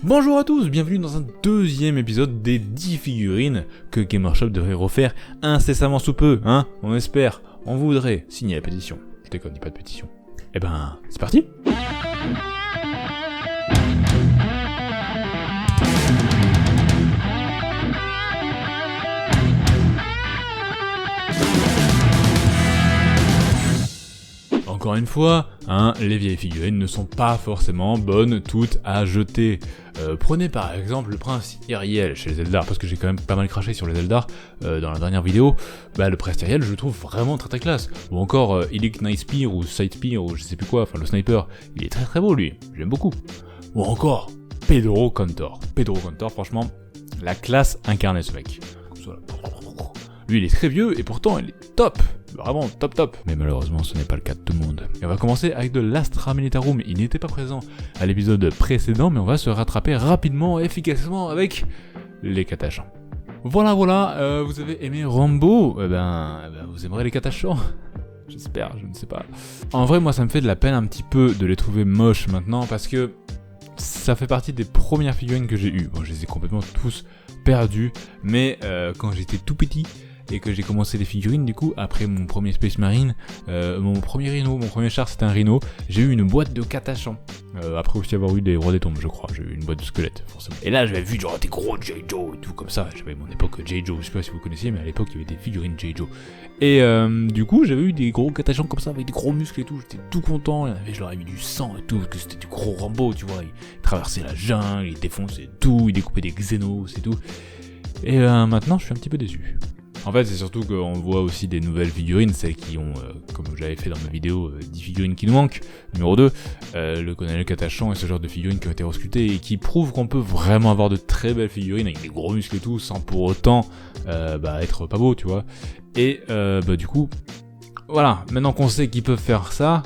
Bonjour à tous, bienvenue dans un deuxième épisode des 10 figurines que Gamershop devrait refaire incessamment sous peu, hein, on espère. On voudrait signer la pétition. Je déconne, pas de pétition. Eh ben, c'est parti. Encore une fois, hein, les vieilles figurines ne sont pas forcément bonnes toutes à jeter. Prenez par exemple le prince Iriel chez les Eldar, parce que j'ai quand même pas mal craché sur les Eldar dans la dernière vidéo. Le prince Iriel je le trouve vraiment très classe. Ou encore Illic Nightspear ou Sightspear ou je sais plus quoi, enfin le sniper, il est très beau lui, j'aime beaucoup. Ou encore Pedro Cantor. Pedro Cantor, franchement, la classe incarnée ce mec. Lui il est très vieux et pourtant il est top. Vraiment top. Mais malheureusement ce n'est pas le cas de tout le monde. Et on va commencer avec de l'Astra Militarum. Il n'était pas présent à l'épisode précédent, mais on va se rattraper rapidement et efficacement avec les Katachans. Voilà, vous avez aimé Rambo, vous aimerez les Katachans. J'espère, je ne sais pas. En vrai moi ça me fait de la peine un petit peu de les trouver moches maintenant, parce que ça fait partie des premières figurines que j'ai eues. Bon, je les ai complètement tous perdus, mais quand j'étais tout petit, et que j'ai commencé les figurines, du coup, après mon premier Space Marine, mon premier Rhino, mon premier char c'était un Rhino, j'ai eu une boîte de Katachans. Après aussi avoir eu des Rois des Tombes, je crois, j'ai eu une boîte de squelettes, forcément. Et là j'avais vu genre des gros J. Joe et tout comme ça, j'avais mon époque J. Joe, je sais pas si vous connaissiez, mais à l'époque il y avait des figurines J. Joe. Et du coup j'avais eu des gros Katachans comme ça, avec des gros muscles et tout, j'étais tout content, il y en avait, je leur avais mis du sang et tout, parce que c'était du gros Rambo, tu vois, il traversait la jungle, il défonçait tout, il découpait des Xenos et tout. Et maintenant je suis un petit peu déçu. En fait, c'est surtout qu'on voit aussi des nouvelles figurines, celles qui ont, comme j'avais fait dans ma vidéo, 10 figurines qui nous manquent, numéro 2, le colonel Katachan et ce genre de figurines qui ont été resculptées et qui prouvent qu'on peut vraiment avoir de très belles figurines avec des gros muscles et tout, sans pour autant être pas beau, tu vois. Et du coup, voilà, maintenant qu'on sait qu'ils peuvent faire ça,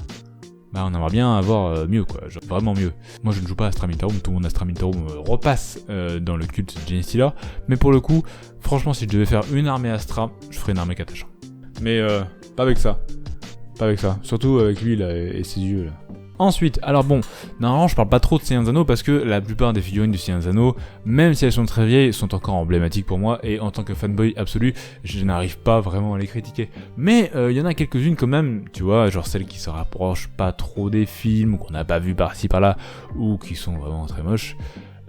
on aimerait bien avoir mieux, quoi, genre vraiment mieux. Moi je ne joue pas à Astra Militarum, tout mon Astra Militarum repasse dans le culte de Genestealer, mais pour le coup, franchement si je devais faire une armée Astra, je ferais une armée Katachan. Mais pas avec ça, surtout avec lui là et ses yeux là. Ensuite, alors bon, normalement je parle pas trop de Seigneur des Anneaux parce que la plupart des figurines du Seigneur des Anneaux, même si elles sont très vieilles, sont encore emblématiques pour moi, et en tant que fanboy absolu, je n'arrive pas vraiment à les critiquer. Mais y en a quelques-unes quand même, tu vois, genre celles qui se rapprochent pas trop des films, ou qu'on n'a pas vu par-ci par-là, ou qui sont vraiment très moches,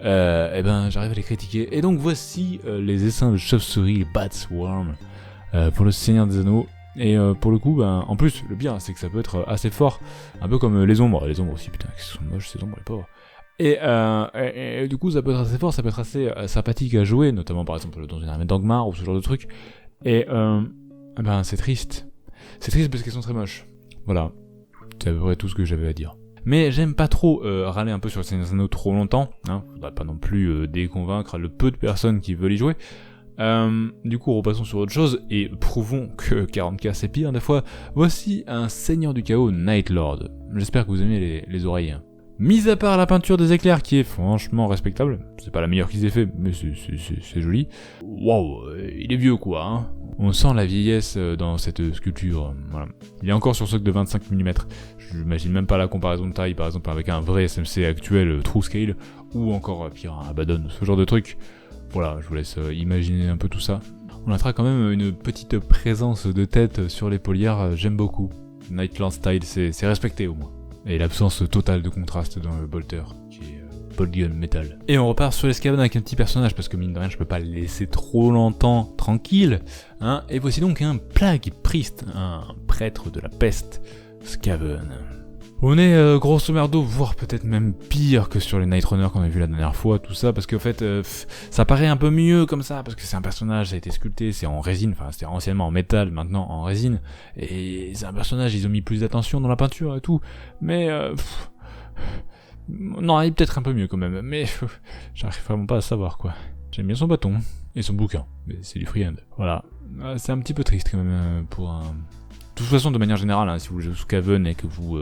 j'arrive à les critiquer. Et donc voici les essaims de chauve-souris, Bats Worm, pour le Seigneur des Anneaux. Et pour le coup, en plus, le bien, c'est que ça peut être assez fort, un peu comme les ombres aussi, putain, qui sont moches ces ombres, les pauvres. Et du coup, ça peut être assez fort, ça peut être assez sympathique à jouer, notamment par exemple dans une armée d'Angmar ou ce genre de truc. Et c'est triste. C'est triste parce qu'elles sont très moches. Voilà, c'est à peu près tout ce que j'avais à dire. Mais j'aime pas trop râler un peu sur le Seigneur des Anneaux trop longtemps, hein, faudrait pas non plus déconvaincre le peu de personnes qui veulent y jouer. Du coup, repassons sur autre chose et prouvons que 40k c'est pire des fois. Voici un Seigneur du Chaos Nightlord. J'espère que vous aimez les oreilles. Mis à part la peinture des éclairs qui est franchement respectable, c'est pas la meilleure qu'ils aient fait, mais c'est joli. Waouh, il est vieux quoi, hein. On sent la vieillesse dans cette sculpture, voilà. Il est encore sur socle de 25 mm. J'imagine même pas la comparaison de taille, par exemple avec un vrai SMC actuel True Scale, ou encore pire un Abaddon, ce genre de truc. Voilà, je vous laisse imaginer un peu tout ça. On notera quand même une petite présence de tête sur les polières, j'aime beaucoup. Nightlord style, c'est respecté au moins. Et l'absence totale de contraste dans le bolter, qui est Polygon Metal. Et on repart sur l'escavane avec un petit personnage, parce que mine de rien, je peux pas le laisser trop longtemps tranquille. Hein. Et voici donc un Plague Priest, un prêtre de la peste, Skaven. On est grosso merdo, voire peut-être même pire que sur les Night Runners qu'on a vu la dernière fois, tout ça, parce qu'en fait, ça paraît un peu mieux comme ça, parce que c'est un personnage, ça a été sculpté, c'est en résine, enfin c'était anciennement en métal, maintenant en résine, et c'est un personnage, ils ont mis plus d'attention dans la peinture et tout, mais non, il est peut-être un peu mieux quand même, mais j'arrive vraiment pas à savoir quoi. J'aime bien son bâton, et son bouquin, mais c'est du freehand. Voilà, c'est un petit peu triste quand même pour un... De toute façon, de manière générale, hein, si vous jouez sous Skaven et que vous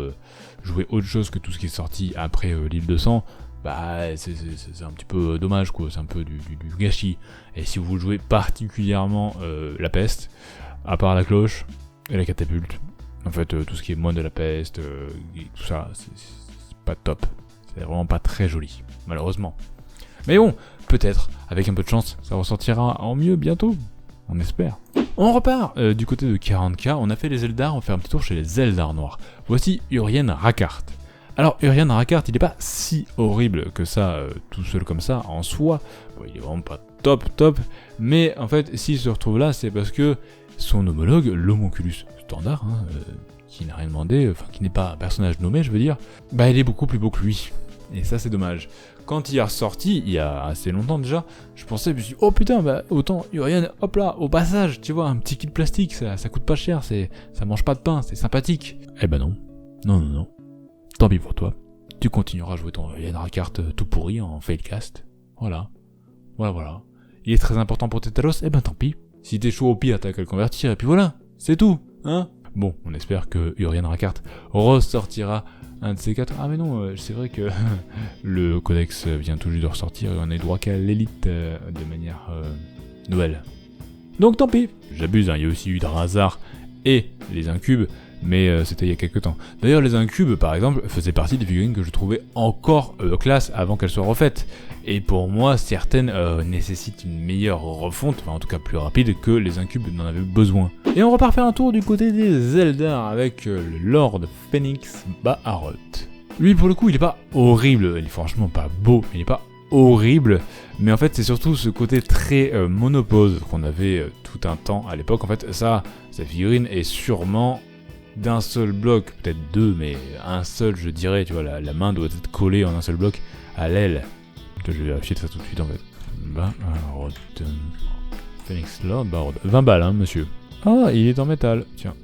jouez autre chose que tout ce qui est sorti après l'île de sang, c'est un petit peu dommage, quoi. C'est un peu du gâchis. Et si vous jouez particulièrement la peste, à part la cloche et la catapulte, en fait, tout ce qui est moine de la peste, et tout ça, c'est pas top. C'est vraiment pas très joli, malheureusement. Mais bon, peut-être, avec un peu de chance, ça ressortira en mieux bientôt. On espère. On repart du côté de 40K, on a fait les Eldar, on fait un petit tour chez les Eldar noirs. Voici Urien Rakart. Alors Urien Rakart, il n'est pas si horrible que ça, tout seul comme ça, en soi. Bon, il est vraiment pas top, mais en fait, s'il se retrouve là, c'est parce que son homologue, l'Homunculus standard, qui n'a rien demandé, enfin qui n'est pas un personnage nommé, je veux dire, bah il est beaucoup plus beau que lui. Et ça c'est dommage. Quand il est ressorti, il y a assez longtemps déjà, je pensais, je me suis dit, oh putain, bah autant Urien, hop là, au passage, tu vois, un petit kit plastique, ça coûte pas cher, ça mange pas de pain, c'est sympathique. Eh ben non. Non. Tant pis pour toi. Tu continueras à jouer ton Urien Rakart tout pourri en failcast. Voilà. Il est très important pour tes Talos, eh ben tant pis. Si t'es chaud au pire, t'as qu'à le convertir, et puis voilà, c'est tout, hein. Bon, on espère que Urien Rakart ressortira un de ces quatre. Ah mais non, c'est vrai que le codex vient tout juste de ressortir et on a droit qu'à l'élite de manière nouvelle. Donc tant pis, j'abuse, il y a aussi eu Drazar et les incubes, mais c'était il y a quelques temps. D'ailleurs les incubes par exemple faisaient partie des figurines que je trouvais encore classe avant qu'elles soient refaites. Et pour moi certaines nécessitent une meilleure refonte, enfin en tout cas plus rapide que les incubes n'en avaient besoin. Et on repart faire un tour du côté des Eldar avec le Lord Phoenix Baharroth. Lui pour le coup il est pas horrible, il est franchement pas beau, il est pas horrible, mais en fait c'est surtout ce côté très monopose qu'on avait tout un temps à l'époque. En fait sa figurine est sûrement d'un seul bloc, peut-être deux, mais un seul je dirais, tu vois, la main doit être collée en un seul bloc à l'aile. Je vais vérifier ça tout de suite en fait. Baharroth. Phoenix Lord Baharroth. 20 balles hein monsieur. Ah il est en métal, tiens.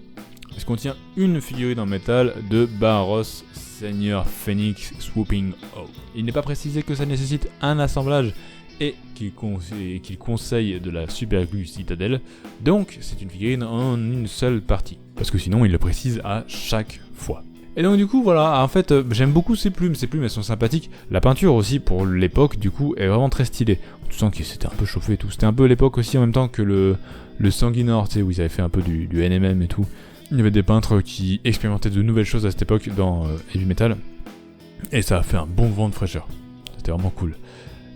Il contient une figurine en métal de Baharroth Seigneur Phoenix Swooping Oak. Il n'est pas précisé que ça nécessite un assemblage et qu'il conseille de la superglue citadelle, donc c'est une figurine en une seule partie. Parce que sinon il le précise à chaque fois. Et donc du coup voilà, en fait j'aime beaucoup ces plumes elles sont sympathiques. La peinture aussi pour l'époque du coup est vraiment très stylée. Tu sens que c'était un peu chauffé et tout. C'était un peu l'époque aussi en même temps que le Sanguinor, tu sais, où ils avaient fait un peu du NMM et tout. Il y avait des peintres qui expérimentaient de nouvelles choses à cette époque dans Heavy Metal. Et ça a fait un bon vent de fraîcheur. C'était vraiment cool.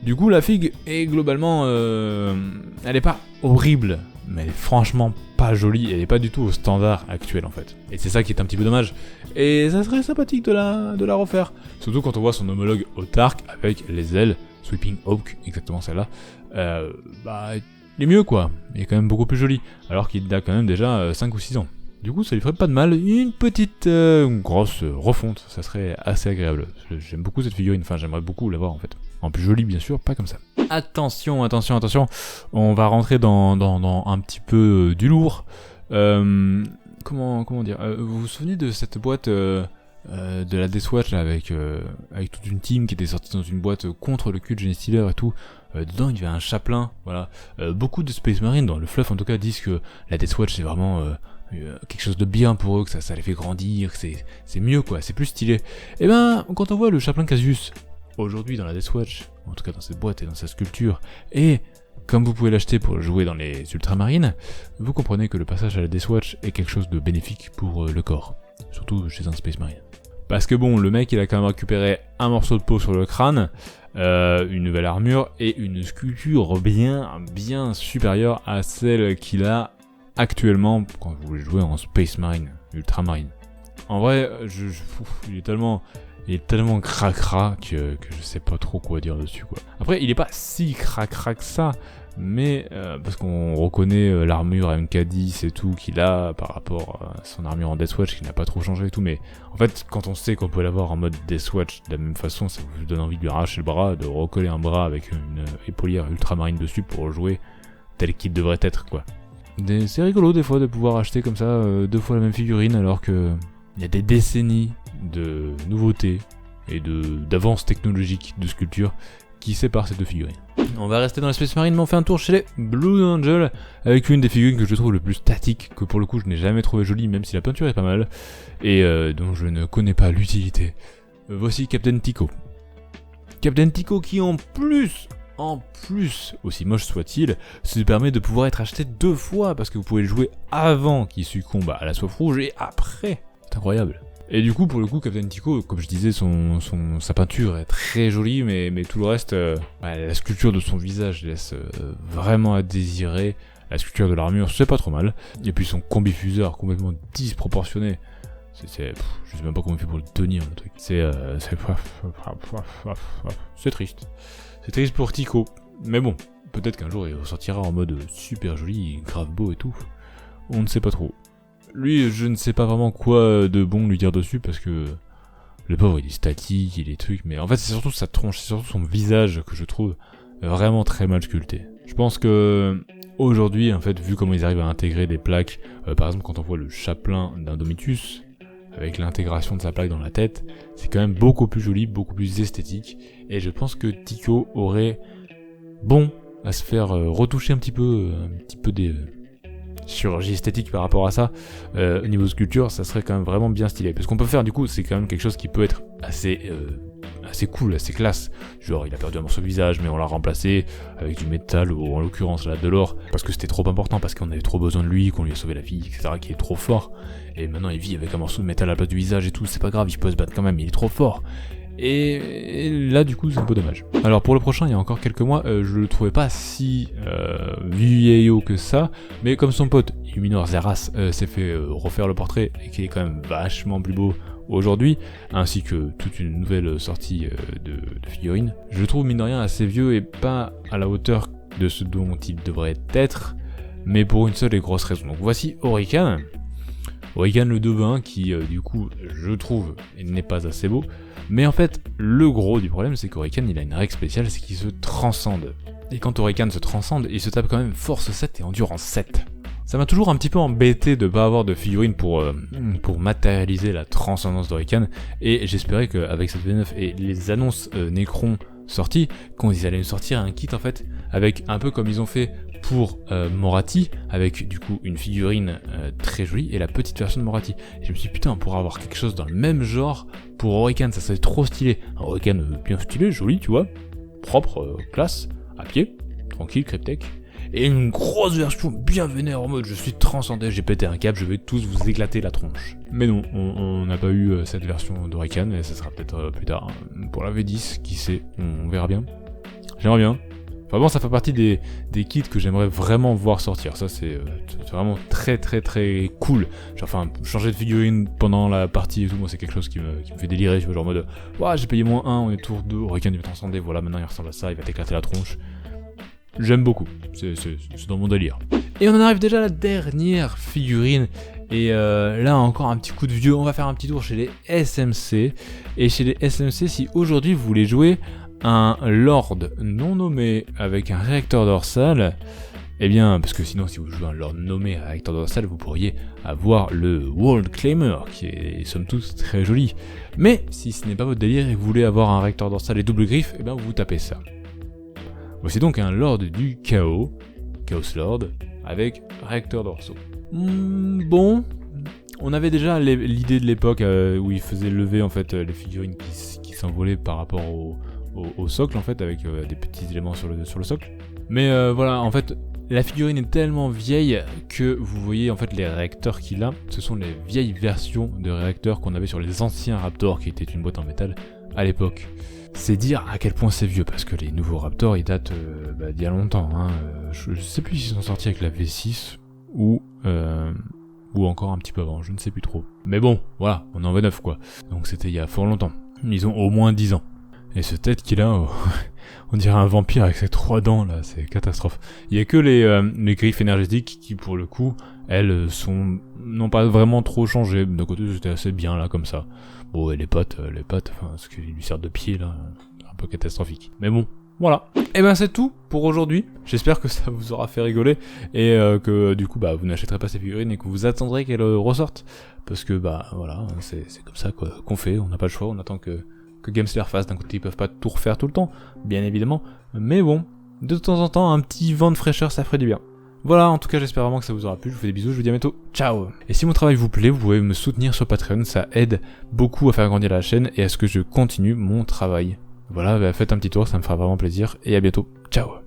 Du coup la figue est globalement... elle est pas horrible, mais elle est franchement pas jolie, elle est pas du tout au standard actuel en fait. Et c'est ça qui est un petit peu dommage. Et ça serait sympathique de la refaire. Surtout quand on voit son homologue Autarque avec les ailes, Sweeping Oak, exactement celle-là. Bah, il est mieux quoi, il est quand même beaucoup plus joli. Alors qu'il a quand même déjà 5 ou 6 ans. Du coup ça lui ferait pas de mal, une petite grosse refonte, ça serait assez agréable. J'aime beaucoup cette figurine, enfin j'aimerais beaucoup l'avoir en fait. En plus jolie bien sûr, pas comme ça. Attention, on va rentrer dans un petit peu du lourd. Comment dire, vous vous souvenez de cette boîte de la Deathwatch là, avec toute une team qui était sortie dans une boîte contre le cul de Genestealer et tout. Dedans il y avait un chaplain, voilà. Beaucoup de Space Marines, dans le fluff en tout cas, disent que la Deathwatch c'est vraiment quelque chose de bien pour eux, que ça les fait grandir, que c'est mieux quoi, c'est plus stylé. Et ben quand on voit le chaplain Cassius aujourd'hui dans la Deathwatch, en tout cas dans cette boîte et dans sa sculpture, et comme vous pouvez l'acheter pour jouer dans les ultramarines, vous comprenez que le passage à la Deathwatch est quelque chose de bénéfique pour le corps, surtout chez un Space Marine. Parce que bon, le mec il a quand même récupéré un morceau de peau sur le crâne, une nouvelle armure et une sculpture bien supérieure à celle qu'il a actuellement quand vous voulez jouer en Space Marine, ultramarine. En vrai, il est tellement cracra que je sais pas trop quoi dire dessus quoi. Après il est pas si cracra que ça, mais parce qu'on reconnaît l'armure MK10 et tout qu'il a par rapport à son armure en Deathwatch qui n'a pas trop changé et tout, mais en fait quand on sait qu'on peut l'avoir en mode Deathwatch de la même façon, ça vous donne envie de lui arracher le bras, de recoller un bras avec une épaulière ultramarine dessus pour jouer tel qu'il devrait être quoi. C'est rigolo des fois de pouvoir acheter comme ça 2 fois la même figurine alors que il y a des décennies de nouveautés et d'avances technologiques de sculpture qui séparent ces deux figurines. On va rester dans l'espèce marine, mais on fait un tour chez les Blue Angel avec une des figurines que je trouve le plus statique, que pour le coup je n'ai jamais trouvé jolie même si la peinture est pas mal, et dont je ne connais pas l'utilité. Voici Captain Tico. Captain Tico qui en plus, aussi moche soit-il, se permet de pouvoir être acheté 2 fois, parce que vous pouvez le jouer avant qu'il succombe à la soif rouge et après. C'est incroyable. Et du coup, pour le coup, Captain Tico, comme je disais, sa peinture est très jolie, mais tout le reste, la sculpture de son visage laisse vraiment à désirer. La sculpture de l'armure, c'est pas trop mal. Et puis son combifuseur complètement disproportionné. Je sais même pas comment il fait pour le tenir, le truc. C'est triste. C'est triste pour Tico. Mais bon, peut-être qu'un jour il ressortira en mode super joli, grave beau et tout. On ne sait pas trop. Lui, je ne sais pas vraiment quoi de bon lui dire dessus parce que le pauvre il est statique, il est truc, mais en fait c'est surtout sa tronche, c'est surtout son visage que je trouve vraiment très mal sculpté. Je pense que aujourd'hui, en fait, vu comment ils arrivent à intégrer des plaques, par exemple quand on voit le chapelain d'Indomitus, avec l'intégration de sa plaque dans la tête, c'est quand même beaucoup plus joli, beaucoup plus esthétique, et je pense que Tico aurait bon à se faire retoucher un petit peu des chirurgie esthétique par rapport à ça. Au niveau sculpture, ça serait quand même vraiment bien stylé. Parce qu'on peut faire, du coup, c'est quand même quelque chose qui peut être assez cool, assez classe. Genre, il a perdu un morceau de visage, mais on l'a remplacé avec du métal, ou en l'occurrence là, de l'or, parce que c'était trop important, parce qu'on avait trop besoin de lui, qu'on lui a sauvé la vie, etc., qui est trop fort. Et maintenant, il vit avec un morceau de métal à la place du visage et tout, c'est pas grave, il peut se battre quand même, il est trop fort. Et là, du coup, c'est un peu dommage. Alors, pour le prochain, il y a encore quelques mois, je le trouvais pas si vieillot que ça, mais comme son pote Illuminor Zeras s'est fait refaire le portrait et qui est quand même vachement plus beau aujourd'hui, ainsi que toute une nouvelle sortie de figurines, je le trouve mine de rien assez vieux et pas à la hauteur de ce dont il devrait être, mais pour une seule et grosse raison. Donc voici Orican le devin qui, du coup, je trouve, n'est pas assez beau. Mais en fait, le gros du problème, c'est qu'Orican, il a une règle spéciale, c'est qu'il se transcende. Et quand Orican se transcende, il se tape quand même force 7 et endurance 7. Ça m'a toujours un petit peu embêté de pas avoir de figurine pour matérialiser la transcendance d'Orican, et j'espérais qu'avec cette V9 et les annonces Necron sorties, qu'ils allaient sortir un kit en fait, avec un peu comme ils ont fait pour Moratti, avec du coup une figurine très jolie et la petite version de Moratti. Et je me suis dit putain, on pourra avoir quelque chose dans le même genre pour Orican, ça serait trop stylé. Un Orican bien stylé, joli, tu vois, propre, classe, à pied, tranquille, Cryptek. Et une grosse version bien vénère en mode je suis transcendé, j'ai pété un câble, je vais tous vous éclater la tronche. Mais non, on n'a pas eu cette version d'Orican, et ça sera peut-être plus tard pour la V10, qui sait, on verra bien. J'aimerais bien. Enfin bon, ça fait partie des kits que j'aimerais vraiment voir sortir. Ça, c'est vraiment très très très cool. Enfin, changer de figurine pendant la partie et tout, moi c'est quelque chose qui me fait délirer. Genre en mode, ouais, j'ai payé -1, on est tour 2, Orican il va transcender, voilà, maintenant il ressemble à ça, il va t'éclater la tronche. J'aime beaucoup, c'est dans mon délire. Et on en arrive déjà à la dernière figurine. Et là encore un petit coup de vieux, on va faire un petit tour chez les SMC. Et chez les SMC, si aujourd'hui vous voulez jouer un Lord non nommé avec un réacteur dorsal, eh bien, parce que sinon si vous jouez un Lord nommé à réacteur dorsal, vous pourriez avoir le World Claimer, qui est somme toute très joli. Mais si ce n'est pas votre délire et que vous voulez avoir un réacteur dorsal et double griffe, eh bien vous tapez ça. Voici donc un Lord du Chaos Lord, avec réacteur dorsaux. Bon, on avait déjà l'idée de l'époque où il faisait lever en fait les figurines qui s'envolaient par rapport au socle en fait, avec des petits éléments sur le socle. Mais voilà, en fait, la figurine est tellement vieille que vous voyez en fait les réacteurs qu'il a, ce sont les vieilles versions de réacteurs qu'on avait sur les anciens Raptors, qui étaient une boîte en métal à l'époque. C'est dire à quel point c'est vieux, parce que les nouveaux Raptors ils datent d'il y a longtemps. Hein. Je sais plus s'ils sont sortis avec la V6 ou encore un petit peu avant, je ne sais plus trop. Mais bon, voilà, on est en V9 quoi. Donc c'était il y a fort longtemps. Ils ont au moins 10 ans. Et ce tête qu'il a, on dirait un vampire avec ses 3 dents là, c'est catastrophe. Il y a que les griffes énergétiques qui pour le coup, elles n'ont pas vraiment trop changé. D'un côté c'était assez bien là comme ça. Bon, et les pattes, enfin, ce qui lui sert de pied là, un peu catastrophique. Mais bon, voilà. Et ben c'est tout pour aujourd'hui. J'espère que ça vous aura fait rigoler et que du coup vous n'achèterez pas ces figurines et que vous attendrez qu'elles ressortent, parce que voilà, c'est comme ça qu'on fait. On n'a pas le choix. On attend que Gamesler fasse. D'un côté ils peuvent pas tout refaire tout le temps, bien évidemment, mais bon, de temps en temps un petit vent de fraîcheur ça ferait du bien. Voilà, en tout cas j'espère vraiment que ça vous aura plu, je vous fais des bisous, je vous dis à bientôt, ciao. Et si mon travail vous plaît, vous pouvez me soutenir sur Patreon, ça aide beaucoup à faire grandir la chaîne et à ce que je continue mon travail. Voilà, faites un petit tour, ça me fera vraiment plaisir, et à bientôt, ciao.